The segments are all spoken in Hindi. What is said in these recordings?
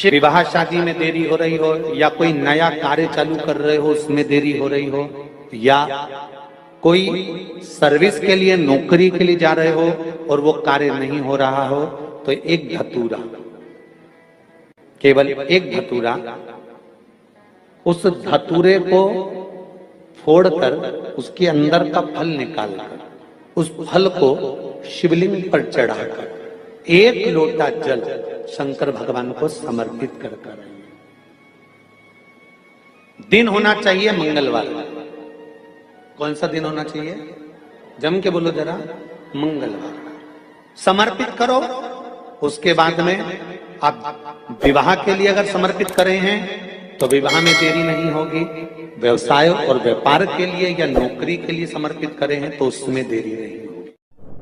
विवाह शादी में देरी हो रही हो, या कोई नया कार्य चालू कर रहे हो उसमें देरी हो रही हो, या कोई सर्विस के लिए नौकरी के लिए जा रहे हो और वो कार्य नहीं हो रहा हो, तो एक धतूरा, केवल एक धतूरा, उस धतूरे को फोड़कर उसके अंदर का फल निकालकर उस फल को शिवलिंग पर चढ़ाकर एक लोटा जल शंकर भगवान को समर्पित कर कर। दिन होना चाहिए मंगलवार। कौन सा दिन होना चाहिए? जम के बोलो जरा, मंगलवार। समर्पित करो। उसके बाद में आप विवाह के लिए अगर समर्पित करे हैं तो विवाह में देरी नहीं होगी। व्यवसाय और व्यापार के लिए या नौकरी के लिए समर्पित करे हैं तो उसमें देरी नहीं होगी।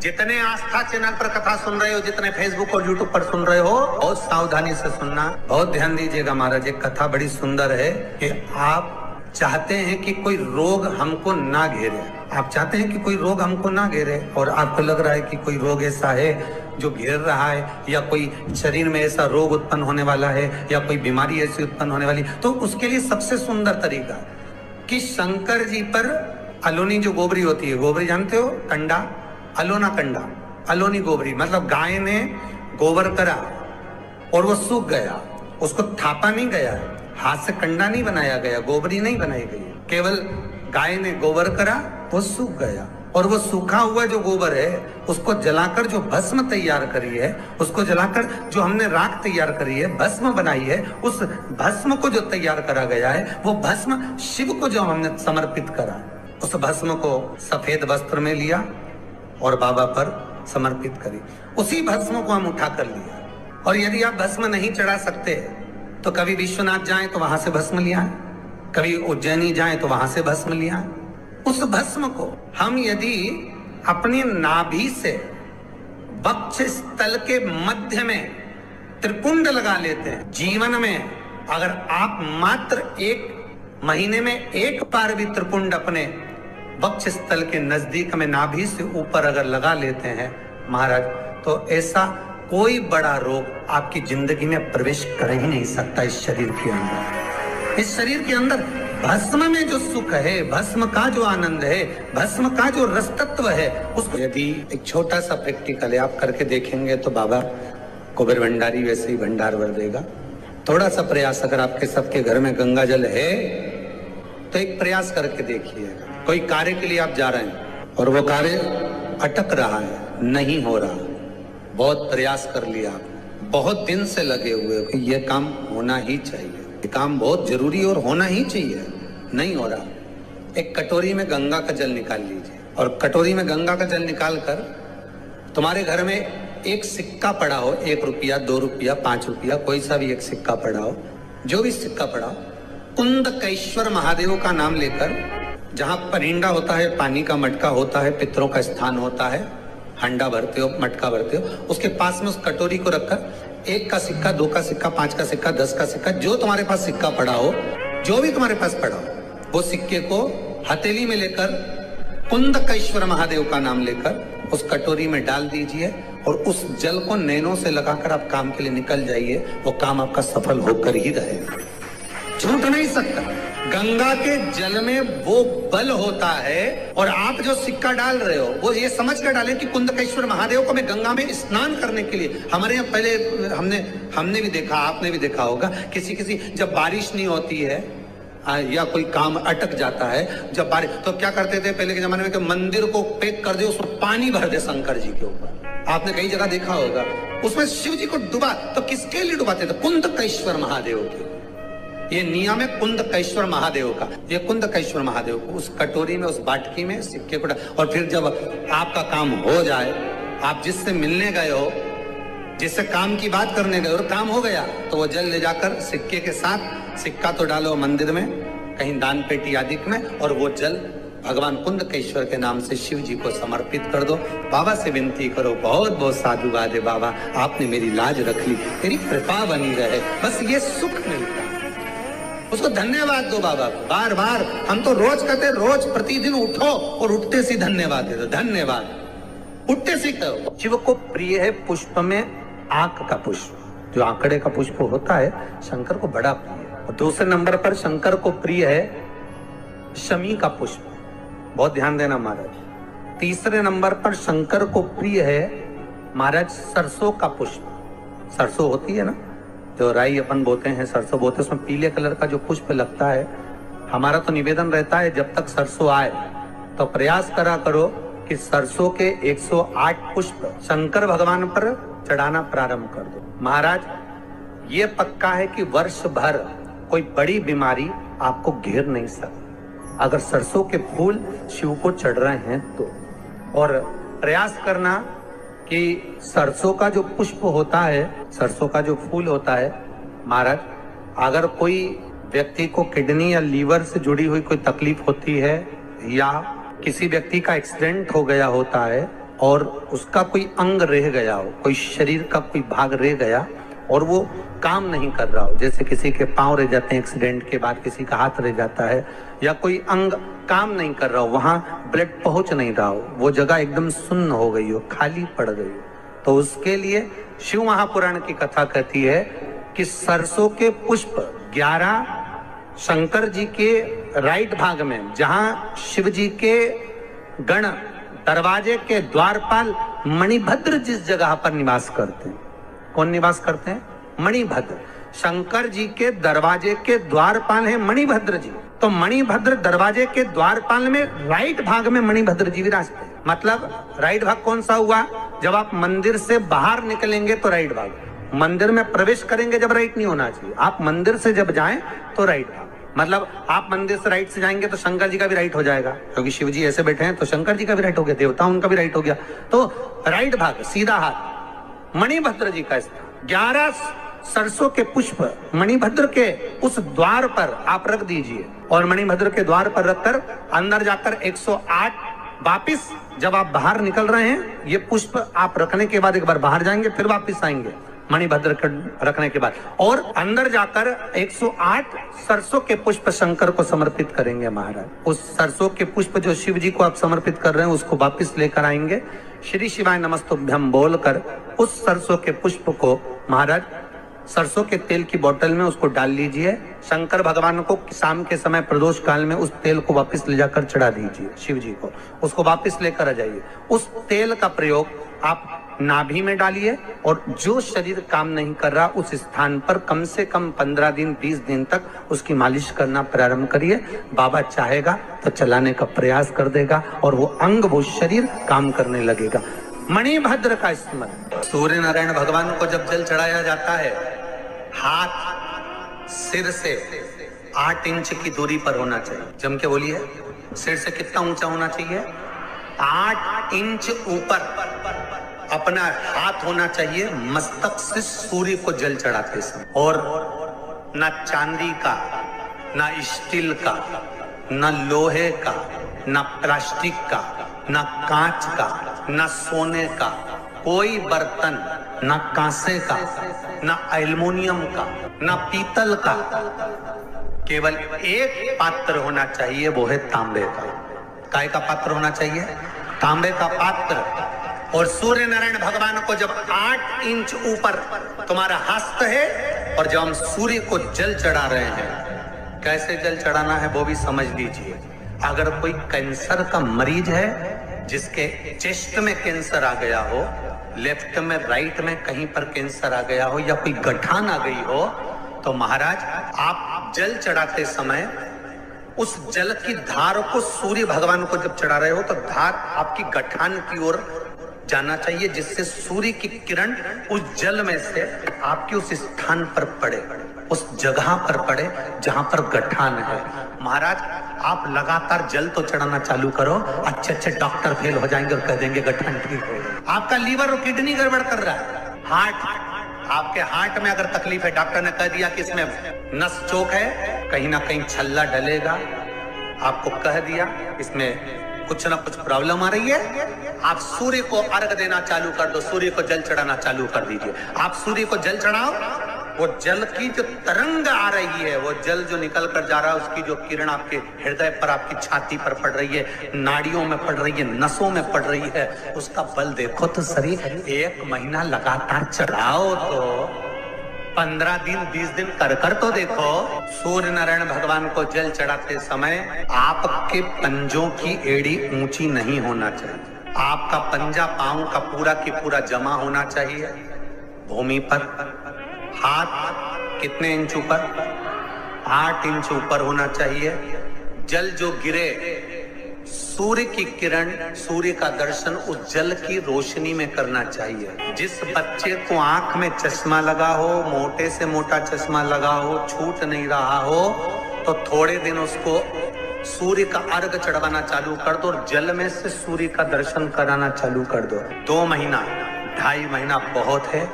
जितने आस्था चैनल पर कथा सुन रहे हो, जितने फेसबुक और यूट्यूब पर सुन रहे हो, बहुत सावधानी से सुनना, बहुत ध्यान दीजिएगा। महाराज एक कथा बड़ी सुंदर है कि आप चाहते हैं कि कोई रोग हमको ना घेरे, आप चाहते हैं कि कोई रोग हमको ना घेरे, और आपको लग रहा है कि कोई रोग ऐसा है जो घेर रहा है, या कोई शरीर में ऐसा रोग उत्पन्न होने वाला है, या कोई बीमारी ऐसी उत्पन्न होने वाली, तो उसके लिए सबसे सुंदर तरीका कि शंकर जी पर अलोनी जो गोबरी होती है, गोबरी जानते हो, कंडा, अलोना कंडा, अलोनी गोबरी, मतलब गाय ने गोबर करा और वो सूख गया, उसको थापा नहीं गया, हाथ से कंडा नहीं बनाया गया, गोबरी नहीं बनाई गई, केवल गाय ने गोबर करा, वो सूख गया, और वो सूखा हुआ जो गोबर है उसको जलाकर जो भस्म तैयार करी है, उसको जलाकर जो हमने राख तैयार करी है, भस्म बनाई है, उस भस्म को जो तैयार करा गया है, वो भस्म शिव को जो हमने समर्पित करा, उस भस्म को सफेद वस्त्र में लिया और बाबा पर समर्पित करी। उसी भस्म को हम उठा कर लिया। और यदि आप भस्म नहीं चढ़ा सकते तो कभी विश्वनाथ जाएं तो वहां से भस्म लिया है, कभी उज्जैनी जाएं तो वहां से भस्म लिया है। उस भस्म को हम यदि अपनी नाभि से वक्ष स्थल के मध्य में त्रिपुंड लगा लेते हैं, जीवन में अगर आप मात्र एक महीने में एक बार भी त्रिपुंड अपने वक्ष स्थल के नजदीक में नाभि से ऊपर अगर लगा लेते हैं महाराज, तो ऐसा कोई बड़ा रोग आपकी जिंदगी में प्रवेश कर ही नहीं सकता। इस शरीर के अंदर, इस शरीर के अंदर भस्म में जो सुख है, भस्म का जो आनंद है, भस्म का जो रस तत्व है, उसको यदि एक छोटा सा प्रैक्टिकल है आप करके देखेंगे तो बाबा कुबेर भंडारी वैसे ही भंडार भर देगा। थोड़ा सा प्रयास, अगर आपके सबके घर में गंगा जल है तो एक प्रयास करके देखिएगा। कोई कार्य के लिए आप जा रहे हैं और वो कार्य अटक रहा है, नहीं हो रहा, बहुत प्रयास कर लिया, बहुत दिन से लगे हुए कि ये काम होना ही चाहिए, ये काम बहुत जरूरी और होना ही चाहिए, नहीं हो रहा। एक कटोरी में गंगा का जल निकाल लीजिए, और कटोरी में गंगा का जल निकाल कर तुम्हारे घर में एक सिक्का पड़ा हो, 1 रुपया, 2 रुपया, 5 रुपया, कोई सा भी एक सिक्का पड़ा हो, जो भी सिक्का पड़ा हो, कुंदकेश्वर महादेव का नाम लेकर, जहां परिंदा होता है, पानी का मटका होता है, पितरों का स्थान होता है, हंडा भरते हो, मटका भरते हो, उसके पास में उस कटोरी को रखकर 1 का सिक्का, 2 का सिक्का, 5 का सिक्का, 10 का सिक्का, जो तुम्हारे पास सिक्का पड़ा हो, जो भी तुम्हारे पास पड़ा हो, वो सिक्के को हथेली में लेकर कुंदकेश्वर महादेव का नाम लेकर उस कटोरी में डाल दीजिए, और उस जल को नैनों से लगाकर आप काम के लिए निकल जाइए। वो काम आपका सफल होकर ही रहेगा, छूट नहीं सकता। गंगा के जल में वो बल होता है, और आप जो सिक्का डाल रहे हो वो ये समझ कर डालें कि कुंदकेश्वर महादेव को मैं गंगा में स्नान करने के लिए। हमारे यहाँ पहले हमने भी देखा, आपने भी देखा होगा, किसी जब बारिश नहीं होती है या कोई काम अटक जाता है, जब बारिश, तो क्या करते थे पहले के जमाने में कि मंदिर को पैक कर दे, उसमें पानी भर दे शंकर जी के ऊपर। आपने कई जगह देखा होगा, उसमें शिव जी को डुबा, तो किसके लिए डुबाते थे? कुंदकेश्वर महादेव के। ये नियम है कुंदकेश्वर महादेव का। ये कुंदकेश्वर महादेव को उस कटोरी में, उस बाटकी में सिक्के को, और फिर जब आपका काम हो जाए, आप जिससे मिलने गए हो, जिससे काम की बात करने गए और काम हो गया, तो वो जल ले जाकर सिक्के के साथ, सिक्का तो डालो मंदिर में, कहीं दान पेटी आदि में, और वो जल भगवान कुंदकेश्वर के नाम से शिव जी को समर्पित कर दो। बाबा से विनती करो, बहुत बहुत साधुवाद है बाबा, आपने मेरी लाज रख ली, तेरी कृपा बनी रहे, बस ये सुख मिलता है। उसको धन्यवाद दो बाबा को बार बार। हम तो रोज कहते, रोज प्रतिदिन उठो और उठते सी धन्यवाद दे दो, धन्यवाद, उठते सी कहो। शिव को प्रिय है पुष्प में आंख का पुष्प, जो आंकड़े का पुष्प होता है शंकर को बड़ा प्रिय है। और दूसरे नंबर पर शंकर को प्रिय है शमी का पुष्प, बहुत ध्यान देना महाराज। तीसरे नंबर पर शंकर को प्रिय है महाराज सरसों का पुष्प। सरसों होती है ना, जो राई अपन बोते हैं, सरसों बोते हैं, उसमें पीले कलर का जो पुष्प लगता है। हमारा तो निवेदन रहता है जब तक सरसों आए तो प्रयास करा करो कि सरसों के 108 पुष्प शंकर भगवान पर चढ़ाना प्रारंभ कर दो। महाराज ये पक्का है कि वर्ष भर कोई बड़ी बीमारी आपको घेर नहीं सकती अगर सरसों के फूल शिव को चढ़ रहे हैं तो। और प्रयास करना कि सरसों का जो पुष्प होता है, सरसों का जो फूल होता है महाराज, अगर कोई व्यक्ति को किडनी या लीवर से जुड़ी हुई कोई तकलीफ होती है या किसी व्यक्ति का एक्सीडेंट हो गया होता है और उसका कोई अंग रह गया हो, कोई शरीर का कोई भाग रह गया और वो काम नहीं कर रहा हो, जैसे किसी के पांव रह जाते हैं एक्सीडेंट के बाद, किसी का हाथ रह जाता है या कोई अंग काम नहीं कर रहा हो, वहां ब्लड पहुंच नहीं रहा हो, वो जगह एकदम सुन्न हो गई हो, खाली पड़ गई हो, तो उसके लिए शिव महापुराण की कथा कहती है कि सरसों के पुष्प 11 शंकर जी के राइट भाग में, जहां शिव जी के गण दरवाजे के द्वारपाल मणिभद्र जिस जगह पर निवास करते हैं, कौन निवास करते हैं? मणिभद्र। शंकर जी के दरवाजे के द्वारपाल हैं मणिभद्र जी, तो मणिभद्र दरवाजे के द्वारपाल में राइट भाग में मणिभद्र जी विराजते हैं। मतलब राइट भाग कौन सा हुआ? जब आप मंदिर से बाहर निकलेंगे तो राइट भाग, मंदिर में प्रवेश करेंगे जब राइट नहीं होना चाहिए, आप मंदिर से जब जाएं तो राइट भाग। मतलब आप मंदिर से राइट से जाएंगे तो शंकर जी का भी राइट हो जाएगा, क्योंकि शिव जी ऐसे बैठे हैं तो शंकर जी का भी राइट हो गया, देवता उनका भी राइट हो गया, तो राइट भाग सीधा हाथ मणिभद्र जी का स्थान। 11 सरसों के पुष्प मणिभद्र के उस द्वार पर आप रख दीजिए और मणिभद्र के द्वार पर रखकर अंदर जाकर 108 वापिस जब आप बाहर निकल रहे हैं, ये पुष्प आप रखने के बाद एक बार बाहर जाएंगे फिर वापिस आएंगे मणिभद्र रखने के बाद, और अंदर जाकर 108 सरसों के पुष्प शंकर को समर्पित करेंगे महाराज। उस सरसों के पुष्प जो शिव जी को आप समर्पित कर रहे हैं उसको वापिस लेकर आएंगे, श्री शिवाय नमस्तुभ्यम बोलकर उस सरसों के पुष्प को महाराज सरसों के तेल की बोतल में उसको डाल लीजिए। शंकर भगवान को शाम के समय प्रदोष काल में उस तेल को वापस ले जाकर चढ़ा दीजिए शिव जी को, उसको वापस लेकर आ जाइए। उस तेल का प्रयोग आप नाभि में डालिए और जो शरीर काम नहीं कर रहा उस स्थान पर कम से कम 15 दिन 20 दिन तक उसकी मालिश करना प्रारंभ करिए। बाबा चाहेगा तो चलाने का प्रयास कर देगा और वो अंग वो शरीर काम करने लगेगा। मणिभद्र का स्मरण। सूर्य नारायण भगवान को जब जल चढ़ाया जाता है, हाथ सिर से 8 इंच की दूरी पर होना चाहिए। जम के बोलिए, सिर से कितना ऊंचा होना चाहिए? 8 इंच ऊपर अपना हाथ होना चाहिए मस्तक से सूर्य को जल चढ़ाते समय। और ना चांदी का, ना स्टील का, ना लोहे का, ना प्लास्टिक का, ना कांच का, ना सोने का कोई बर्तन, ना कांसे का, ना एल्युमिनियम का, ना पीतल का, केवल एक पात्र होना चाहिए, वो है तांबे का। काय का पात्र होना चाहिए? तांबे का पात्र। और सूर्य नारायण भगवान को जब 8 इंच ऊपर तुम्हारा हस्त है और जब हम सूर्य को जल चढ़ा रहे हैं, कैसे जल चढ़ाना है वो भी समझ लीजिए। अगर कोई कैंसर का मरीज है जिसके चेस्ट में कैंसर आ गया हो, लेफ्ट में राइट में कहीं पर कैंसर आ गया हो या कोई गठान आ गई हो, तो महाराज आप जल चढ़ाते समय उस जल की धार को सूर्य भगवान को जब चढ़ा रहे हो तो धार आपकी गठान की ओर जाना चाहिए, जिससे सूर्य की किरण उस जल में से आपके उस स्थान पर पड़े, उस जगह पर पड़े जहां पर गठान है। महाराज आप लगातार जल तो चढ़ाना चालू करो, अच्छे अच्छे डॉक्टर फेल हो जाएंगे और कह देंगे गठान ठीक हो गया। आपका लीवर और किडनी गड़बड़ कर रहा है, हार्ट, आपके हार्ट में अगर तकलीफ है, डॉक्टर ने कह दिया कि इसमें नस चौक है, कहीं ना कहीं छल्ला डलेगा, आपको कह दिया इसमें कुछ ना कुछ प्रॉब्लम आ रही है, आप सूर्य को अर्घ देना चालू कर दो, सूर्य को जल चढ़ाना चालू कर दीजिए। आप सूर्य को जल चढ़ाओ, वो जल की जो तरंग आ रही है, वो जल जो निकल कर जा रहा है, उसकी जो किरण आपके हृदय पर, आपकी छाती पर पड़ रही है, नाड़ियों में पड़ रही है, नसों में पड़ रही है, उसका बल देखो तो शरीर 1 महीना लगातार चढ़ाओ तो 15 दिन 20 दिन कर तो देखो। सूर्य नारायण भगवान को जल चढ़ाते समय आपके पंजों की एड़ी ऊंची नहीं होना चाहिए। आपका पंजा पांव का पूरा की पूरा जमा होना चाहिए भूमि पर। हाथ कितने इंच ऊपर? 8 इंच ऊपर होना चाहिए। जल जो गिरे, सूर्य की किरण, सूर्य का दर्शन उस जल की रोशनी में करना चाहिए। जिस बच्चे को आंख में चश्मा लगा हो, मोटे से मोटा चश्मा लगा हो, छूट नहीं रहा हो, तो थोड़े दिन उसको सूर्य का अर्घ चढ़वाना चालू कर दो और जल में से सूर्य का दर्शन कराना चालू कर दो। 2 महीना 2.5 महीना बहुत है,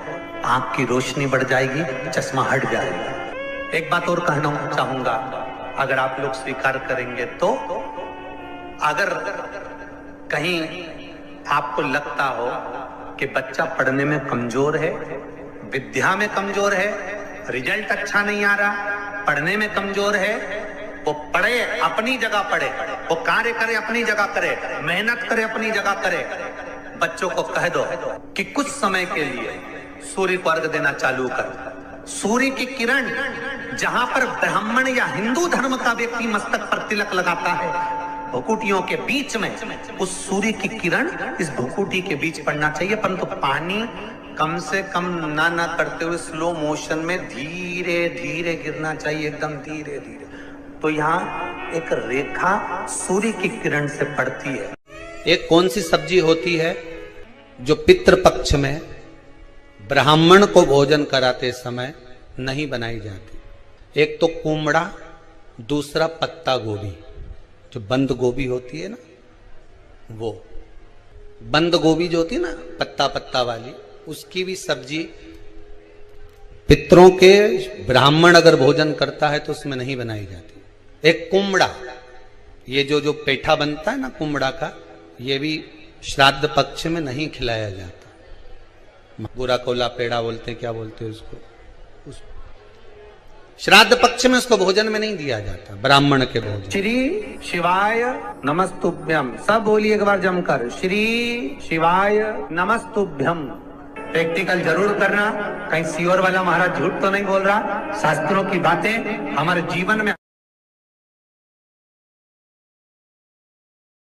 आंख की रोशनी बढ़ जाएगी, चश्मा हट जाएगा। एक बात और कहना चाहूंगा, अगर आप लोग स्वीकार करेंगे तो, अगर कहीं आपको लगता हो कि बच्चा पढ़ने में कमजोर है, विद्या में कमजोर है, रिजल्ट अच्छा नहीं आ रहा, पढ़ने में कमजोर है, वो पढ़े अपनी जगह पढ़े, वो कार्य करे अपनी जगह करे, मेहनत करे अपनी जगह करे। बच्चों को कह दो कि कुछ समय के लिए सूर्य को अर्घ देना चालू कर। सूर्य की किरण जहां पर ब्राह्मण या हिंदू धर्म का व्यक्ति मस्तक पर तिलक लगाता है, भुकुटियों के बीच में उस सूर्य की किरण इस भुकुटी के बीच पड़ना चाहिए, परंतु पानी कम से कम ना करते हुए स्लो मोशन में धीरे धीरे गिरना चाहिए, एकदम धीरे धीरे। तो यहाँ एक रेखा सूर्य की किरण से पड़ती है। एक कौन सी सब्जी होती है जो पितृपक्ष में ब्राह्मण को भोजन कराते समय नहीं बनाई जाती? एक तो कुमड़ा, दूसरा पत्ता गोभी। जो बंद गोभी होती है ना, वो बंद गोभी जो होती है ना, पत्ता पत्ता वाली, उसकी भी सब्जी पितरों के ब्राह्मण अगर भोजन करता है तो उसमें नहीं बनाई जाती। एक कुमड़ा, ये जो पेठा बनता है ना कुमड़ा का, ये भी श्राद्ध पक्ष में नहीं खिलाया जाता। बुरा कोला पेड़ा बोलते हैं, क्या बोलते हैं उसको, श्राद्ध पक्ष में उसको भोजन में नहीं दिया जाता, ब्राह्मण के भोजन। श्री शिवाय नमस्तुभ्यम, सब बोलिए एक बार जमकर, श्री शिवाय नमस्तुभ्यम। प्रैक्टिकल जरूर करना, कहीं सीओर वाला महाराज झूठ तो नहीं बोल रहा। शास्त्रों की बातें हमारे जीवन में